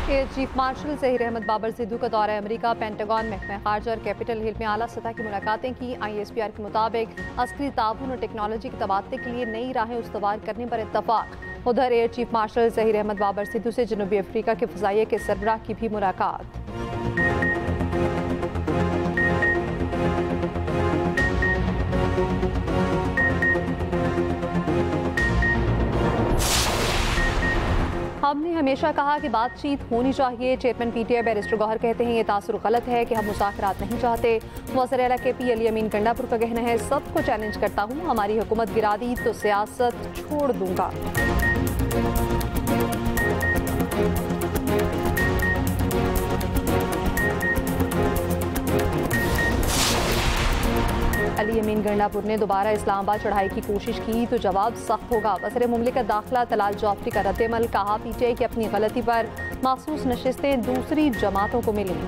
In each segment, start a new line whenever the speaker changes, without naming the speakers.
Air chief marshal Zaheer Ahmed Babar Sidhu का दौरा America, pentagon, महकमा खारजा और कैपिटल हिल में आला सतह की मुलाकातें की। ISPR के मुताबिक अस्करी ताउन और टेक्नोलॉजी के तबादले के लिए नई राहें उस्तवार करने पर इत्तफाक। उधर air chief marshal Zaheer Ahmed Babar Sidhu से जनूबी अफ्रीका के फ़ज़ाइया के सरबराह की भी मुलाकात। हमने हमेशा कहा कि बातचीत होनी चाहिए। चेयरमैन PTI बैरिस्टर गौहर कहते हैं ये तासुर गलत है कि हम मुज़ाकरात नहीं चाहते। वज़ीर-ए-आला KP अली अमीन गंडापुर का कहना है सबको चैलेंज करता हूँ, हमारी हुकूमत गिरा दी तो सियासत छोड़ दूंगा। अली अमीन गंडापुर ने दोबारा इस्लामाबाद चढ़ाई की कोशिश की तो जवाब सख्त होगा। वज़ीर मुमलिकत दाखिला तलाल जौहरी का रद्द-ए-अमल, कहा PTI की अपनी गलती पर मखसूस नशिस्तें दूसरी जमातों को मिली।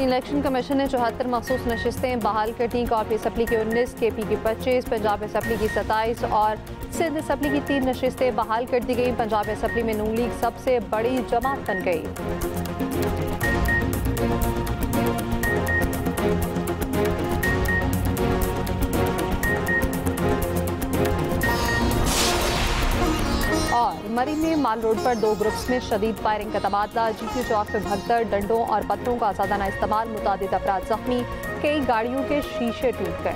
इलेक्शन कमीशन ने 74 मखसूस नशिस्तें बहाल कर दी। कॉपी असम्बली की 19, KP की 25, पंजाब असम्बली की 27 और सिंध असम्बली की 3 नशिस्तें बहाल कर दी गई। पंजाब असम्बली में नून लीग सबसे बड़ी जमात बन गई। और मरी में माल रोड पर 2 ग्रुप्स में शदीद फायरिंग का तबादला। GQ चौक पे भगदड़, डंडों और पत्थरों का आज़ादाना इस्तेमाल, मुतादिद अफराद जख्मी, कई गाड़ियों के शीशे टूट गए।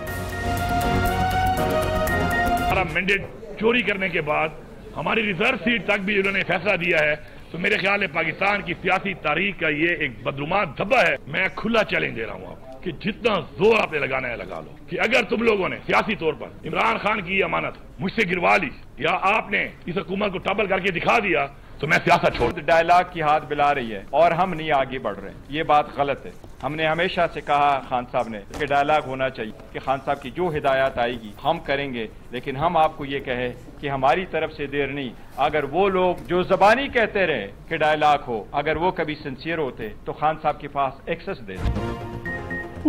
हमारा मैंडेट चोरी करने के बाद हमारी रिजर्व सीट तक भी उन्होंने फैसला दिया है, तो मेरे ख्याल में पाकिस्तान की सियासी तारीख का ये एक बदरुमा धब्बा है। मैं खुला चैलेंज दे रहा हूँ आपको कि जितना जोर आपने लगाना है लगा लो, कि अगर तुम लोगों ने सियासी तौर पर इमरान खान की अमानत मुझसे गिरवा ली या आपने इस हुकूमत को टबल करके दिखा दिया तो मैं सियासत छोड़ दूं।
डायलॉग की हाथ मिला रही है और हम नहीं आगे बढ़ रहे हैं, ये बात गलत है। हमने हमेशा से कहा खान साहब ने कि डायलॉग होना चाहिए, कि खान साहब की जो हिदायत आएगी हम करेंगे, लेकिन हम आपको ये कहे कि हमारी तरफ से देर नहीं। अगर वो लोग जो जबानी कहते रहे कि डायलॉग हो, अगर वो कभी सिंसियर होते तो खान साहब के पास एक्सेस दे देते।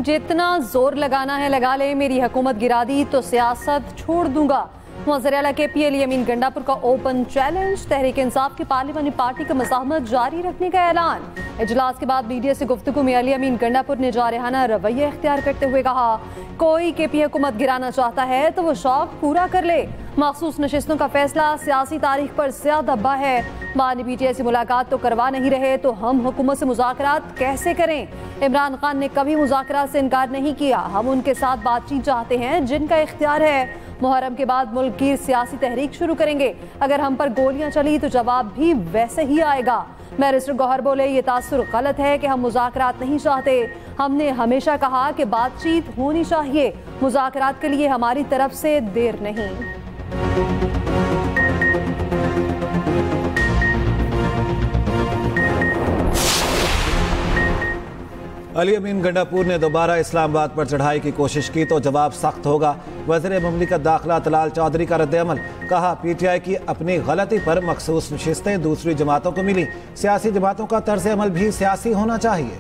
जितना जोर लगाना है लगा ले, मेरी हुकूमत गिरा दी तो सियासत छोड़ दूंगा। वज़ीर-ए-आला KP अली अमीन गंडापुर का ओपन चैलेंज। तहरीक इंसाफ की पार्लिमानी पार्टी का मज़ाहमत जारी रखने का ऐलान। इजलास के बाद मीडिया से गुफ्तगू में अली अमीन गंडापुर ने जारहाना रवैया इख्तियार करते हुए कहा कोई KP हुकूमत गिराना चाहता है तो वो शौक पूरा कर ले। मखसूस नशिस्तों का फैसला सियासी तारीख पर स्याह धब्बा है। मानी PTI से मुलाकात तो करवा नहीं रहे तो हम हुकूमत से मुज़ाकरात कैसे करें। इमरान खान ने कभी मुज़ाकरात से इनकार नहीं किया। हम उनके साथ बातचीत चाहते हैं, जिनका इख्तियार है। मुहर्रम के बाद मुल्क की सियासी तहरीक शुरू करेंगे। अगर हम पर गोलियां चली तो जवाब भी वैसे ही आएगा। बैरिस्टर गौहर बोले ये तासुर गलत है कि हम मुज़ाकरात नहीं चाहते। हमने हमेशा कहा कि बातचीत होनी चाहिए, मुज़ाकरात के लिए हमारी तरफ से देर नहीं।
अली अमीन गंडापुर ने दोबारा इस्लामाबाद पर चढ़ाई की कोशिश की तो जवाब सख्त होगा। वज़ीर मुमलिकत दाखिला तलाल चौधरी का रद्द-ए-अमल, कहा PTI की अपनी गलती पर मखसूस नशिस्तें दूसरी जमातों को मिली। सियासी जमातों का तर्ज अमल भी सियासी होना चाहिए।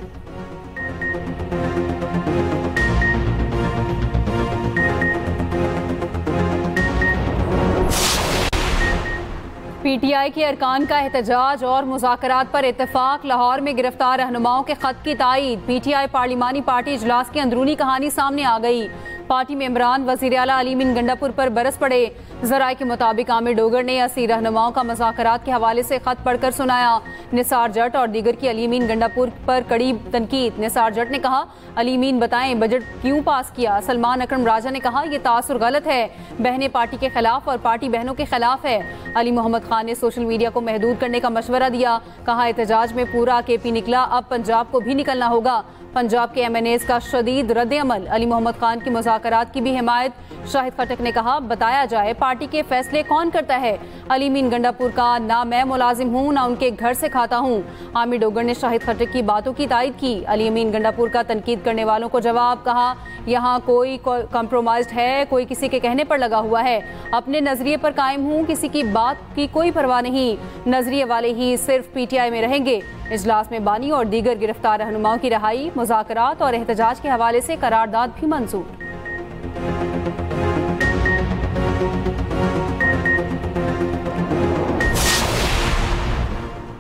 PTI के अरकान का एहतजाज और मुज़ाकरात पर इत्तेफाक। लाहौर में गिरफ्तार रहनुमाओं के खत की तायीद। PTI पार्लिमानी पार्टी इजलास की अंदरूनी कहानी सामने आ गई। पार्टी मेंबरान वज़ीर-ए-आला अली अमीन गंडापुर पर बरस पड़े। ज़राए के मुताबिक आमिर डोगर ने 80 रहनुमाओं का मुज़ाकरात के हवाले से खत पढ़कर सुनाया। निसार जट और दीगर की अली अमीन गंडापुर पर कड़ी तनकीद। निसार जट ने कहा अली अमीन बताएं बजट क्यों पास किया। सलमान अकरम राजा ने कहा यह तासुर गलत है, बहनें पार्टी के खिलाफ और पार्टी बहनों के खिलाफ है। अली मोहम्मद खान ने सोशल मीडिया को महदूद करने का मशवरा दिया। कहा एहतजाज में पूरा KP निकला, अब पंजाब को भी निकलना होगा। पंजाब के MNAs का शदीद रद्द-ए-अमल। अली मोहम्मद खान की मुज़ाकरात की भी हिमायत। शाहिद खट्टक ने कहा बताया जाए पार्टी के फैसले कौन करता है। अली अमीन गंडापुर का ना मैं मुलाजिम हूँ ना उनके घर से खाता हूँ। आमिर डोगर ने शाहिद खट्टक की बातों की तायद की। अली अमीन गंडापुर का तनकीद करने वालों को जवाब। कहा
यहाँ कोई कॉम्प्रोमाइज्ड है, कोई किसी के कहने पर लगा हुआ है। अपने नजरिए पर कायम हूँ, किसी की बात की कोई परवाह नहीं। नजरिए वाले ही सिर्फ पीटीआई में रहेंगे। इजलास में बानी और दीगर गिरफ्तार रहनुमाओं की रिहाई, मुज़ाकरात और एहतजाज के हवाले से करारदाद भी मंजूर।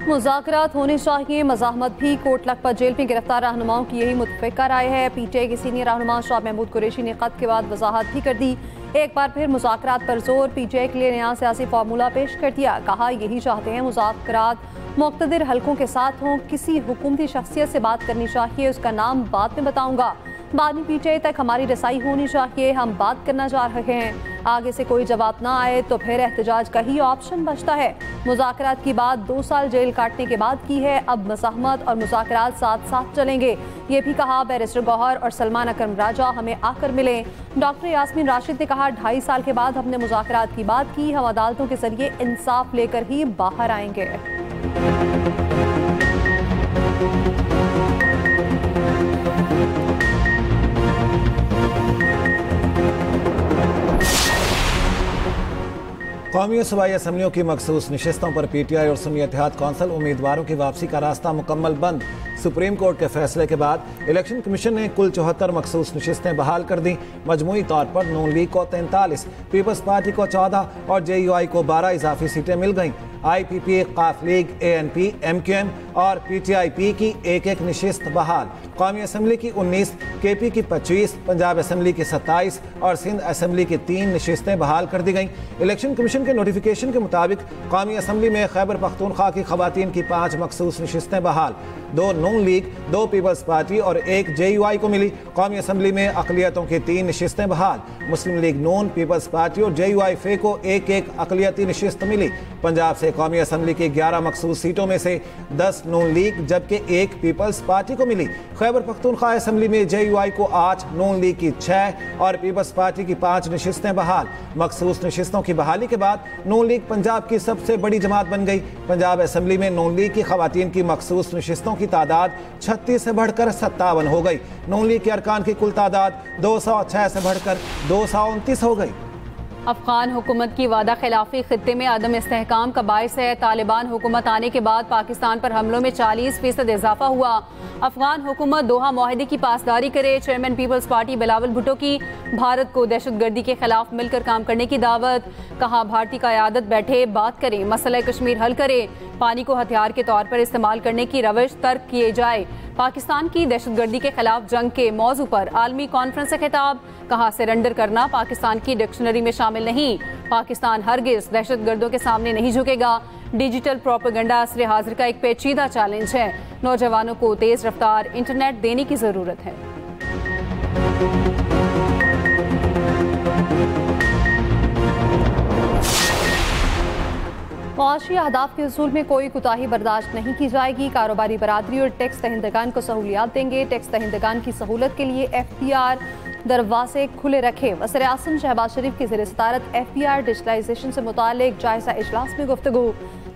मुज़ाकरात होने चाहिए, मज़ाहमत भी। कोट लखपत जेल में गिरफ्तार रहनुमाओं की यही मुतफ़िक़ा राय है। पीटीआई के सीनियर रहनुमा शाह महमूद कुरैशी ने ख़त के बाद वजाहत भी कर दी। एक बार फिर मुज़ाकरात पर जोर, पीटीआई के लिए नया सियासी फार्मूला पेश कर दिया। कहा यही चाहते हैं मुज़ाकरात मुक़्तदिर हलकों के साथ हों, किसी हुकूमती शख्सियत से बात करनी चाहिए, उसका नाम बाद में बताऊँगा। बानी पीटीआई तक हमारी रसाई होनी चाहिए, हम बात करना चाह रहे हैं। आगे से कोई जवाब ना आए तो फिर एहतजाज का ही ऑप्शन बचता है। मुज़ाकरात की बात 2 साल जेल काटने के बाद की है, अब मज़ाहमत और मुज़ाकरात साथ साथ चलेंगे। ये भी कहा बैरिस्टर गौहर और सलमान अकरम राजा हमें आकर मिले। डॉक्टर यास्मीन राशिद ने कहा 2.5 साल के बाद हमने मुज़ाकरात की बात की, हम अदालतों के जरिए इंसाफ लेकर ही बाहर आएंगे।
कौमी और सूबाई असम्बलियों की मखसूस नशिस्तों पर पीटीआई और सुन्नी इत्तेहाद कौंसिल उम्मीदवारों की वापसी का रास्ता मुकम्मल बंद। सुप्रीम कोर्ट के फैसले के बाद इलेक्शन कमीशन ने कुल 74 मखसूस नशिस्तें बहाल कर दी। मजमूई तौर पर नून लीग को 43, पीपल्स पार्टी को 14 और JUI को 12 इजाफी सीटें मिल गईं। IPP, काफ लीग, ANP, MQM और PTIP की एक नशिस्त बहाल। कौमी असम्बली की 19, KP की 25, पंजाब असम्बली की 27 और सिंध असम्बली की 3 नशिस्तें बहाल कर दी गईं। इलेक्शन कमीशन के नोटिफिकेशन के मुताबिक कौमी असम्बली में खैबर पख्तूनख्वा की खवातीन की 5 मखसूस नशिस्तें बहाल, 2 नून लीग, 2 पीपल्स पार्टी और 1 JUI को मिली। कौमी असम्बली में अकलियतों की 3 नशिस्तें बहाल, मुस्लिम लीग नून, पीपल्स पार्टी और JUI फे को 1-1 अकलियती नशिस्त मिली। पंजाब से कौमी असम्बली की 11 मखसूस सीटों में से 10 नून लीग जबकि 1 पीपल्स पार्टी को मिली। खैबर पख्तूनख्वा असम्बली में JUI को 8, नून लीग की 6 और पीपल्स पार्टी की 5 नशिस्तें बहाल। मखसूस नशिस्तों की बहाली के बाद नून लीग पंजाब की सबसे बड़ी जमात बन गई। पंजाब असम्बली में नून लीग की खवातीन की मखसूस नशिस्तों की तादाद 36 से बढ़कर 57 हो गई। नून लीग के अरकान की कुल तादाद 206 से बढ़कर 229 हो गई।
अफगान हुकूमत की वादा खिलाफी खित्ते में अदम इस्तेहकाम का बायस है। तालिबान हुकूमत आने के बाद पाकिस्तान पर हमलों में 40% इजाफा हुआ। अफगान हुकूमत दोहा मुआहदे की पासदारी करे। चेयरमैन पीपल्स पार्टी बिलावल भुट्टो की भारत को दहशतगर्दी के खिलाफ मिलकर काम करने की दावत। कहा भारतीय क़यादत बैठे बात करें, मसला कश्मीर हल करे, पानी को हथियार के तौर पर इस्तेमाल करने की रवश तर्क किए जाए। पाकिस्तान की दहशतगर्दी के खिलाफ जंग के मौजू पर आलमी कॉन्फ्रेंस से खिताब। कहा सरेंडर करना पाकिस्तान की डिक्शनरी में शामिल नहीं। पाकिस्तान हरगिज दहशतगर्दों के सामने नहीं झुकेगा। डिजिटल प्रोपेगेंडा असरे हाजिर का एक पेचीदा चैलेंज है। नौजवानों को तेज रफ्तार इंटरनेट देने की जरूरत है।
मुआशी अहदाफ के उसूल में कोई कोताही बर्दाश्त नहीं की जाएगी। कारोबारी बरादरी और टैक्स दहिंदगान को सहूलियात देंगे। टैक्स दहिंदगान की सहूलत के लिए FPR दरवाजे खुले रखे। वज़ीर आज़म शहबाज शरीफ की ज़ेर सदारत FPR डिजिटलाइजेशन से मुतालिक जायजा इजलास में गुफ्तगू।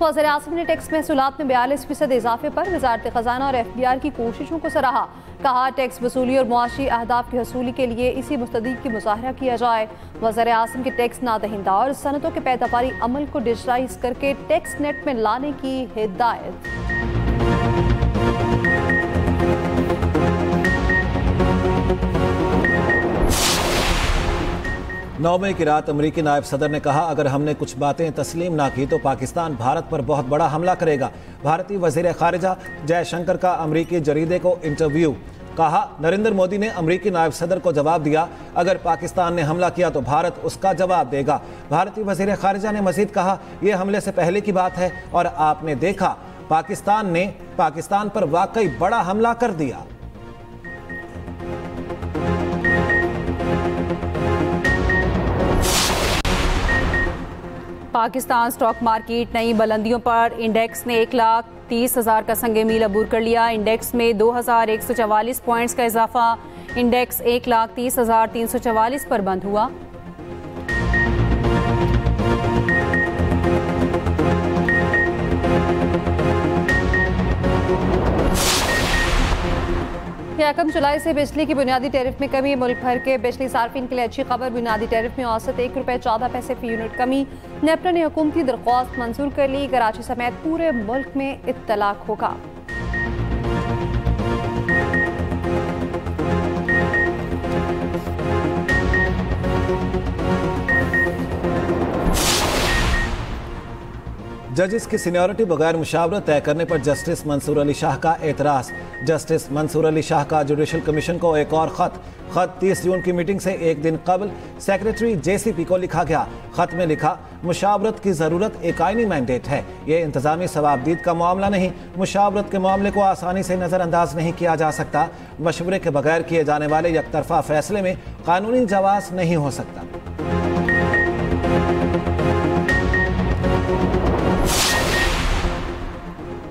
वज़ीर आज़म ने टैक्स महसूलात में 42% इजाफे पर वज़ारत ख़जाना और FPR की कोशिशों को सराहा। कहा टैक्स वसूली और मुआशी अहदाफ की हसूली के लिए इसी मुस्तदीक की मुज़ाहरा किया जाए। वज़ीर आज़म के टैक्स नादहिंदा और सनतों के पैदावारी अमल को डिजिटलाइज करके टैक्स नेट में लाने की हिदायत।
9 मई की रात अमरीकी नायब सदर ने कहा अगर हमने कुछ बातें तस्लीम ना की तो पाकिस्तान भारत पर बहुत बड़ा हमला करेगा। भारतीय वजीर खारिजा जयशंकर का अमरीकी जरीदे को इंटरव्यू। कहा नरेंद्र मोदी ने अमरीकी नायब सदर को जवाब दिया अगर पाकिस्तान ने हमला किया तो भारत उसका जवाब देगा। भारतीय वजीर खारिजा ने मजीद कहा यह हमले से पहले की बात है और आपने देखा पाकिस्तान ने पाकिस्तान पर वाकई बड़ा हमला कर दिया।
पाकिस्तान स्टॉक मार्केट नई बुलंदियों पर। इंडेक्स ने 1,30,000 का संगे मील अबूर कर लिया। इंडेक्स में 2,144 पॉइंट्स का इजाफा। इंडेक्स 1,30,344 पर बंद हुआ।
यकम जुलाई से बिजली की बुनियादी टैरिफ में कमी। मुल्क भर के बिजली सार्फिन के लिए अच्छी खबर। बुनियादी टैरिफ में औसत ₹1.14 फी यूनिट कमी। नेपरा ने हुकूमती दरख्वास्त मंजूर कर ली। कराची समेत पूरे मुल्क में इत्तलाक होगा।
जजिस की सीनियरिटी बगैर मुशावरत तय करने पर जस्टिस मंसूर अली शाह का एतराज़। जस्टिस मंसूर अली शाह का जुडिशल कमीशन को एक और खत 30 जून की मीटिंग से एक दिन कबल सेक्रेटरी JCP को लिखा गया। खत में लिखा, मुशावरत की ज़रूरत एक आईनी मैंडेट है। ये इंतज़ामी सवाबदीद का मामला नहीं। मुशावरत के मामले को आसानी से नज़रअंदाज नहीं किया जा सकता। मशवरे के बगैर किए जाने वाले यकतरफा फैसले में कानूनी जवाज़ नहीं हो सकता।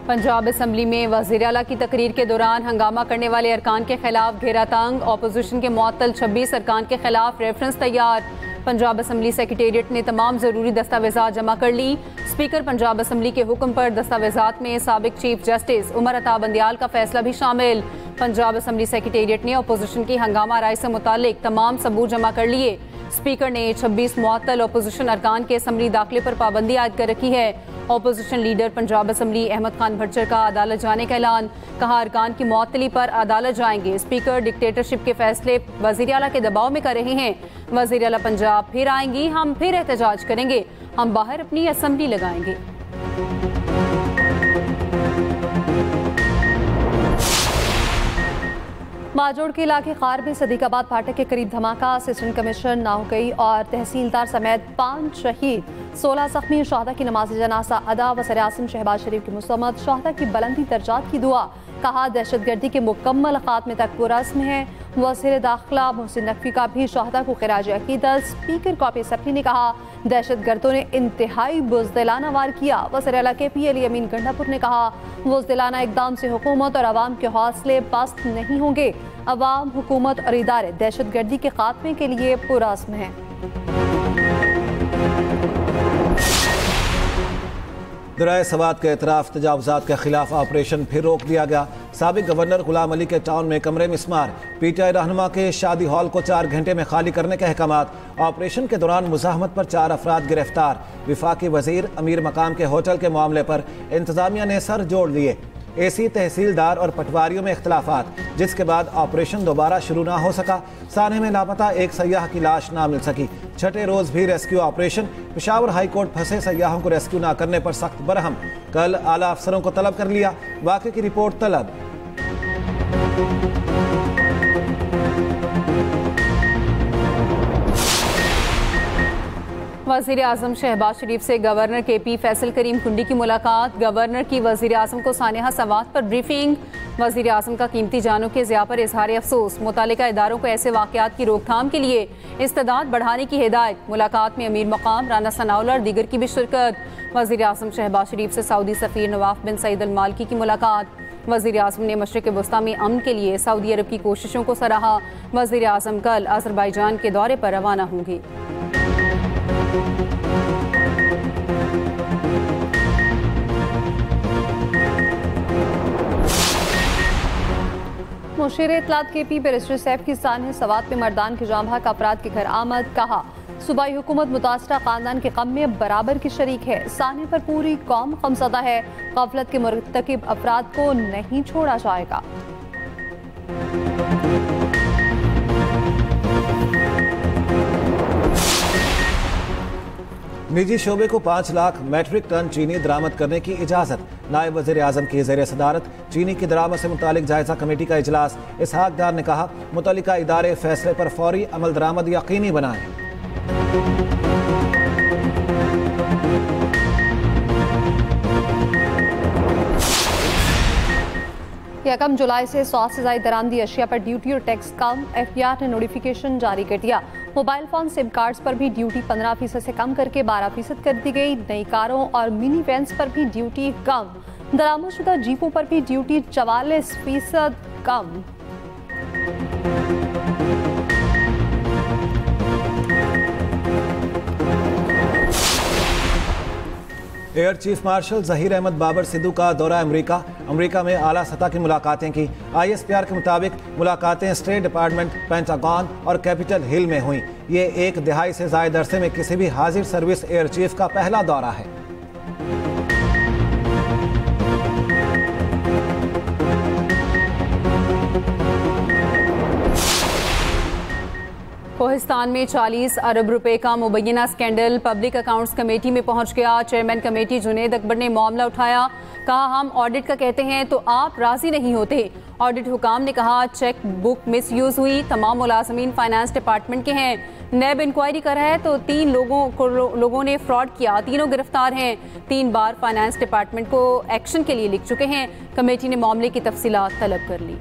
पंजाब असम्बली में वज़ीर आला की तकरीर के दौरान हंगामा करने वाले अरकान के खिलाफ घेरा तंग। अपोजिशन के मुअत्तल 26 अरकान के खिलाफ रेफरेंस तैयार। पंजाब असम्बली सेक्रेटेरिएट ने तमाम ज़रूरी दस्तावेज़ात जमा कर ली। स्पीकर पंजाब असम्बली के हुक्म पर दस्तावेज़ात में साबिक चीफ जस्टिस उमर अता बंदियाल का फैसला भी शामिल। पंजाब असम्बली सेक्रेटेरिएट ने अपोजिशन की हंगामा राय से मुतालिक तमाम सबूत जमा कर लिए। स्पीकर ने 26 मुअत्तल अपोजिशन अरकान के असम्बली दाखिले पर पाबंदी आयद कर रखी है। Opposition leader Punjab assembly Ahmed Khan Bhattar का अदालत जाने का ऐलान। कहा, अरकान की मुअत्तली पर अदालत जाएंगे। स्पीकर डिक्टेटरशिप के फैसले वज़ीर आला के दबाव में कर रहे हैं। वज़ीर आला पंजाब फिर आएंगी, हम फिर एहतजाज करेंगे, हम बाहर अपनी असम्बली लगाएंगे।
माजोड़ के इलाके खार में सदीकाबाद फाटक के करीब धमाका। असिस्टेंट कमिश्नर नाहुकई और तहसीलदार समेत 5 शहीद, 16 जख्मी। शहदा की नमाज जनाजा अदा। वज़ीर-ए-आज़म शहबाज शरीफ की मुस्तमद। शहदा की बुलंदी दर्जात की दुआ। कहा, दहशतगर्दी के मुकम्मल खात्मे तक पुरअज़्म है। वज़ीर दाखिला मोहसिन नकवी का भी शहदा को खिराज अकीदत। स्पीकर कॉपी असम्बली ने कहा, दहशतगर्दों ने इंतहाई बुज़दिलाना वार किया। वज़ीर आला KP अली अमीन गंडापुर ने कहा, बुज़दिलाना इक़दाम से हुकूमत और अवाम के हौसले पस्त नहीं होंगे। अवाम, हुकूमत और इदारे दहशतगर्दी के खात्मे के लिए पुरअज़्म हैं।
दराए सवात के एतराफ़ तजावुज़ात के खिलाफ ऑपरेशन फिर रोक दिया गया। साबिक गवर्नर गुलाम अली के टाउन में कमरे मिस्मार। PTI रहनुमा के शादी हॉल को 4 घंटे में खाली करने के अहकामात। ऑपरेशन के दौरान मुज़ाहमत पर 4 अफराद गिरफ्तार। विफाकी वजीर अमीर मकाम के होटल के मामले पर इंतजामिया ने सर जोड़ लिए। AC, तहसीलदार और पटवारियों में इख्तलाफात, जिसके बाद ऑपरेशन दोबारा शुरू ना हो सका। साने में लापता एक सयाह की लाश ना मिल सकी। छठे रोज भी rescue operation. Peshawar high court फंसे सयाहों को रेस्क्यू ना करने पर सख्त बरहम। कल आला अफसरों को तलब कर लिया। वाक़े की रिपोर्ट तलब।
वज़ीर-ए-आज़म शहबाज शरीफ से गवर्नर KP फैसल करीम कुंडी की मुलाकात। गवर्नर की वज़ीर-ए-आज़म को सानेहा सवात पर ब्रीफिंग। वज़ीर-ए-आज़म का कीमती जानों के ज़िया पर इजहार अफसोस। मुतालिका इदारों को ऐसे वाक़यात की रोकथाम के लिए इस्तेदाद बढ़ाने की हिदायत। मुलाकात में अमीर मकाम राना सनाउल्लाह और दीगर की भी शिरकत। वज़ीर-ए-आज़म शहबाज शरीफ से सऊदी सफ़ीर नवाफ बिन सईद अल मालकी की मुलाकात। वज़ीर-ए-आज़म ने मशरिक़ वस्ता में अमन के लिए सऊदी अरब की कोशिशों को सराहा। वज़ीर-ए-आज़म कल अज़रबैजान के दौरे पर रवाना होंगे।
मुशीर इत्तलात KP बैरिस्टर सैफ की साने सवात में मर्दान के जाम हक अफराद के घर आमद। कहा, सूबाई हुकूमत मुतासरा खानदान के गम में बराबर की शरीक है। साने पर पूरी कौम गमज़दा है। गफलत के मुर्तकिब अफराद को नहीं छोड़ा जाएगा।
निजी शोबे को 5 लाख मैट्रिक टन चीनी दरामद करने की इजाजत। नायब वज़ीर-ए-आज़म की ज़ेर सदारत चीनी की दरामद से मुतालिक जायजा कमेटी का इजलास। इसहाक डार ने कहा, मुतल्लिका इदारे फैसले पर फौरी अमल दरामद यकीनी बनाएं।
यकम जुलाई से 100 से ज़ायद दरामदी अशिया पर ड्यूटी और टैक्स कम। FBR ने नोटिफिकेशन जारी कर दिया। मोबाइल फोन सिम कार्ड्स पर भी ड्यूटी 15% से कम करके 12% कर दी गई। नई कारों और मिनी वैन्स पर भी ड्यूटी कम। दरामदशुदा जीपों पर भी ड्यूटी 44% कम।
Air chief marshal Zaheer Ahmed Babar Sidhu का दौरा अमेरिका में आला सतह की मुलाकातें की। ISPR के मुताबिक मुलाकातें स्टेट डिपार्टमेंट, पेंटागन और कैपिटल हिल में हुई। ये 1 दहाई से ज़ायद अरसे में किसी भी हाजिर सर्विस एयर चीफ का पहला दौरा है।
कोहिस्तान में 40 अरब रुपए का मुबैना स्कैंडल पब्लिक अकाउंट्स कमेटी में पहुंच गया। चेयरमैन कमेटी जुनेद अकबर ने मामला उठाया। कहा, हम ऑडिट का कहते हैं तो आप राजी नहीं होते। ऑडिट हुकाम ने कहा, चेक बुक मिसयूज हुई। तमाम मुलाजमीन फाइनेंस डिपार्टमेंट के हैं। नैब इंक्वायरी कर रहा है तो 3 लोगों ने फ्रॉड किया। तीनों गिरफ्तार हैं। 3 बार फाइनेंस डिपार्टमेंट को एक्शन के लिए लिख चुके हैं। कमेटी ने मामले की तफसीलात तलब कर ली।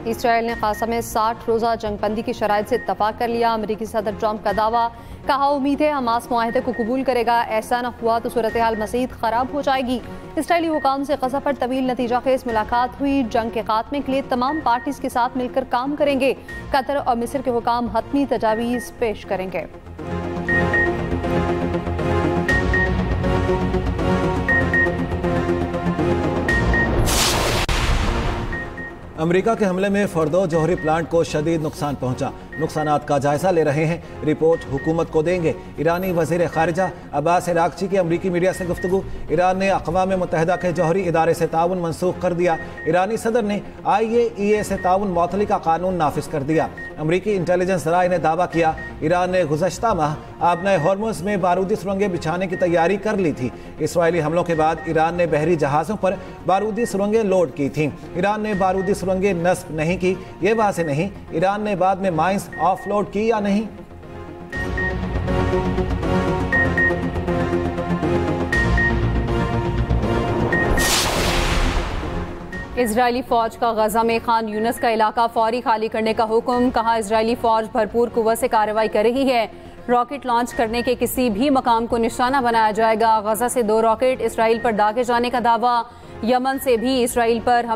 इसराइल ने गाज़ा में 60 रोज़ा जंगबंदी की शराइत से इत्तफाक कर लिया। अमेरिकी सदर ट्रंप का दावा। कहा, उम्मीद है हमास मुआहदे को कबूल करेगा। ऐसा न हुआ तो सूरत हाल मज़ीद ख़राब हो जाएगी। इसराइली हुकाम से गाज़ा पर तवील नतीजा खेज़ मुलाकात हुई। जंग के खात्मे के लिए तमाम पार्टीज के साथ मिलकर काम करेंगे। कतर और मिस्र के हुकाम हतमी तजावीज़ पेश करेंगे।
अमेरिका के हमले में फर्दो जौहरी प्लांट को शदीद नुकसान पहुंचा। नुकसानात का जायजा ले रहे हैं। रिपोर्ट हुकूमत को देंगे। ईरानी वजीर खारिजा अब्बास अरागची की अमरीकी मीडिया से गुफ्तगू। ईरान ने अक़वाम मुत्तहिदा के जौहरी इदारे से ताउन मनसूख कर दिया। ईरानी सदर ने IAEA से ताउन मअतली का कानून नाफिज कर दिया। अमरीकी इंटेलिजेंस ज़राए ने दावा किया, ईरान ने गुज़श्ता माह आबनाए हॉर्मुज़ में बारूदी सुरंगें बिछाने की तैयारी कर ली थी। इसराइली हमलों के बाद ईरान ने बहरी जहाज़ों पर बारूदी सुरंगें लोड की थीं। ईरान ने बारूदी सुरंगें नस्ब नहीं की, ये वाज़ेह नहीं। ईरान ने बाद में माइंस ऑफलोड की या नहीं।
इजरायली फौज का गजा में खान यूनस का इलाका फौरी खाली करने का हुक्म। कहा, इजरायली फौज भरपूर कुव्वत से कार्रवाई कर रही है। रॉकेट लॉन्च करने के किसी भी मकाम को निशाना बनाया जाएगा। गजा से 2 रॉकेट इसराइल पर दागे जाने का दावा। यमन से भी इसराइल पर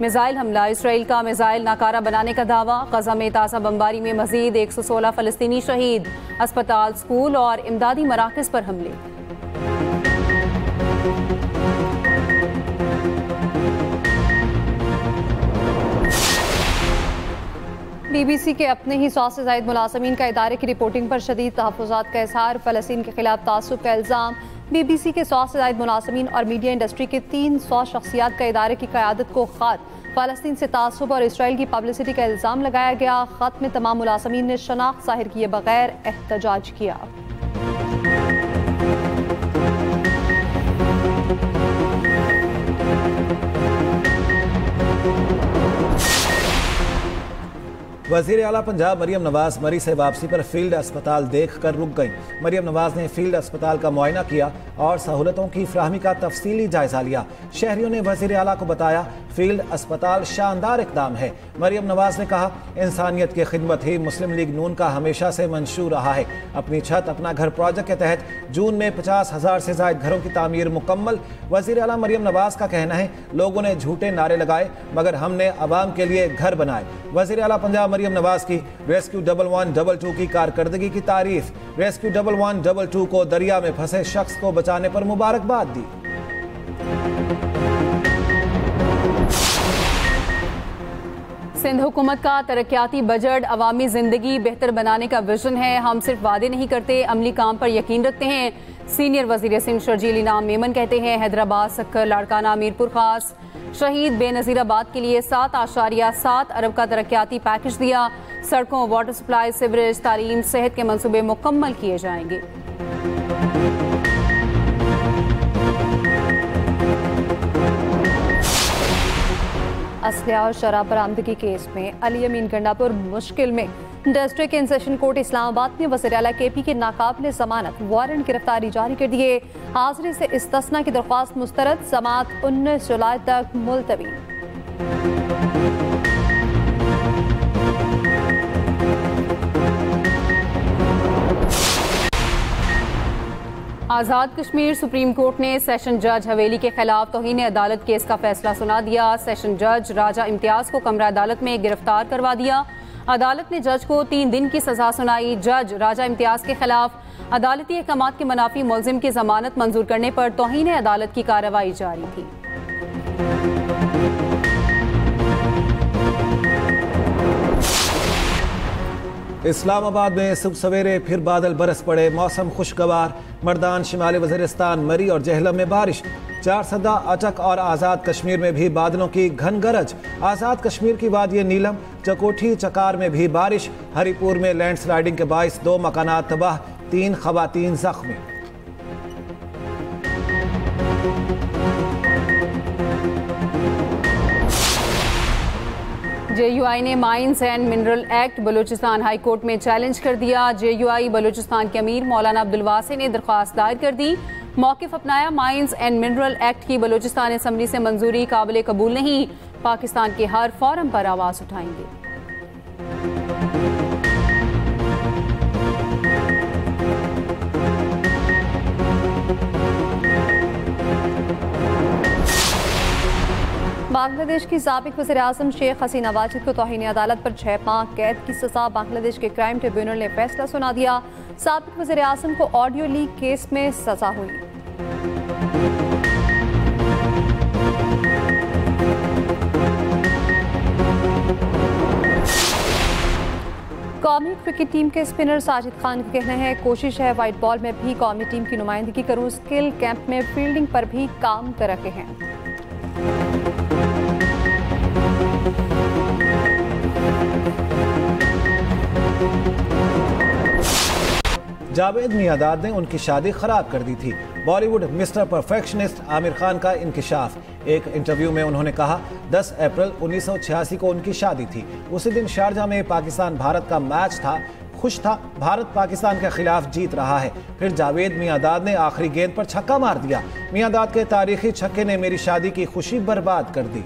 मिसाइल हमला। इसराइल का मिसाइल नाकारा बनाने का दावा। गजा में ताज़ा बमबारी में मजीद 116 फ़लस्तीनी शहीद। अस्पताल, स्कूल और इमदादी मराकज़ पर हमले।
BBC के अपने ही 100 से ज़ायद मुलाज़मीन का इदारे की रिपोर्टिंग पर शदीद तहफ़्फ़ुज़ात का इज़हार। फ़लस्तीन के खिलाफ तासुब का इल्ज़ाम। BBC के 100 से ज़ायद मुलाज़मीन और मीडिया इंडस्ट्री के 300 शख्सियात का इदारे की क़यादत को ख़त। फ़लस्तीन से तासुब और इसराइल की पब्लिसिटी का इल्ज़ाम लगाया गया। ख़त में तमाम मुलाज़मीन ने शनाख्त ज़ाहिर किए बगैर एहतजाज किया।
वज़ीर आला पंजाब मरियम नवाज मरी से वापसी पर फील्ड अस्पताल देख कर रुक गई। मरियम नवाज ने फील्ड अस्पताल का मुआयना किया और सहूलतों की फ्राहमी का तफसीली जायजा लिया। शहरियों ने वज़ीर आला को बताया, फील्ड अस्पताल शानदार इक़दाम है। मरियम नवाज ने कहा, इंसानियत की खिदमत ही मुस्लिम लीग नून का हमेशा से मंशूर रहा है। अपनी छत अपना घर प्रोजेक्ट के तहत जून में 50,000 से ज़ायद घरों की तामीर मुकम्मल। वज़ीर आला मरियम नवाज का कहना है, लोगों ने झूठे नारे लगाए मगर हमने अवाम के लिए घर बनाए। वज़ीर आला पंजाब मरियम नवाज की रेस्क्यू 1122 की कारकर्दगी की तारीफ। रेस्क्यू 1122 को दरिया में फंसे शख्स को बचाने पर मुबारकबाद दी।
सिंध हुकूमत का तरक्याती बजट अवामी जिंदगी बेहतर बनाने का विजन है। हम सिर्फ वादे नहीं करते, अमली काम पर यकीन रखते हैं। सीनियर वजीर सिंध शर्जील इनाम मेमन कहते हैं, हैदराबाद, सक्कर, लाड़काना, मीरपुर खास, शहीद बेनज़ीराबाद के लिए 7.7 अरब का तरक्याती पैकेज दिया। सड़कों, वाटर सप्लाई, सीवरेज, तालीम, सेहत के मंसूबे मुकम्मल किए जाएंगे।
असलहा और शराब बरामदगी केस में अली अमीन गंडापुर मुश्किल में। District in session court Islamabad ने वज़ीर आला KP के नाकाबिले ज़मानत वारंट गिरफ्तारी जारी कर दिए। हाजिरी से इस्तिस्ना की दरख्वास्त मुस्तरद। समाअत 19 जुलाई तक मुलतवी।
आज़ाद कश्मीर सुप्रीम कोर्ट ने सेशन जज हवेली के खिलाफ तौहीन अदालत केस का फैसला सुना दिया। सेशन जज राजा इम्तियाज को कमरा अदालत में गिरफ्तार करवा दिया। अदालत ने जज को 3 दिन की सजा सुनाई। जज राजा इम्तियाज के खिलाफ अदालती अहकामात के मनाफी मुलजिम की जमानत मंजूर करने पर तौहीन अदालत की कार्रवाई जारी थी।
इस्लामाबाद में सुबह सवेरे फिर बादल बरस पड़े, मौसम खुशगवार। मर्दान, शिमाली वज़ीरिस्तान, मरी और जहलम में बारिश। 4 सदा, अचक और आज़ाद कश्मीर में भी बादलों की घन गरज। आज़ाद कश्मीर की वादी नीलम, चकोठी, चकार में भी बारिश। हरिपुर में लैंडस्लाइडिंग के बाइस 2 मकानात तबाह, 3 खवातीन जख्मी।
JUI ने mines and mineral act Balochistan high court में चैलेंज कर दिया। JUI बलूचिस्तान के अमीर मौलाना अब्दुल वासी ने दरख्वास्त दायर कर दी। मौक़िफ़ अपनाया, माइंस एंड मिनरल एक्ट की बलूचिस्तान असम्बली से मंजूरी काबिल कबूल नहीं। पाकिस्तान के हर फोरम पर आवाज़ उठाएंगे।
बांग्लादेश की साबिक वज़ीर-ए-आज़म शेख हसीना वाजिद को तौहीन अदालत पर 6 माह कैद की सजा बांग्लादेश के क्राइम ट्रिब्यूनल ने फैसला सुना दिया। साबिक वज़ीर-ए-आज़म को ऑडियो लीक केस में सजा हुई। कौमी क्रिकेट टीम के स्पिनर साजिद खान का कहना है, कोशिश है वाइट बॉल में भी कौमी टीम की नुमाइंदगी करूं। स्किल कैंप में फील्डिंग पर भी काम कर रहे हैं।
जावेद मियादाद ने उनकी शादी खराब कर दी थी। बॉलीवुड मिस्टर परफेक्शनिस्ट आमिर खान का इंकिशाफ। एक इंटरव्यू में उन्होंने कहा, 10 अप्रैल 1986 को उनकी शादी थी। उसी दिन शारजा में पाकिस्तान भारत का मैच था। खुश था, भारत पाकिस्तान के खिलाफ जीत रहा है। फिर जावेद मियादाद ने आखिरी गेंद पर छक्का मार दिया। मियादाद के तारीखी छक्के ने मेरी शादी की खुशी बर्बाद कर दी।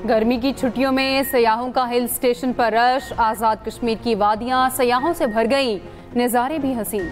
गर्मी की छुट्टियों में सयाहों का हिल स्टेशन पर रश। आज़ाद कश्मीर की वादियां सयाहों से भर गई, नज़ारे भी हसीन।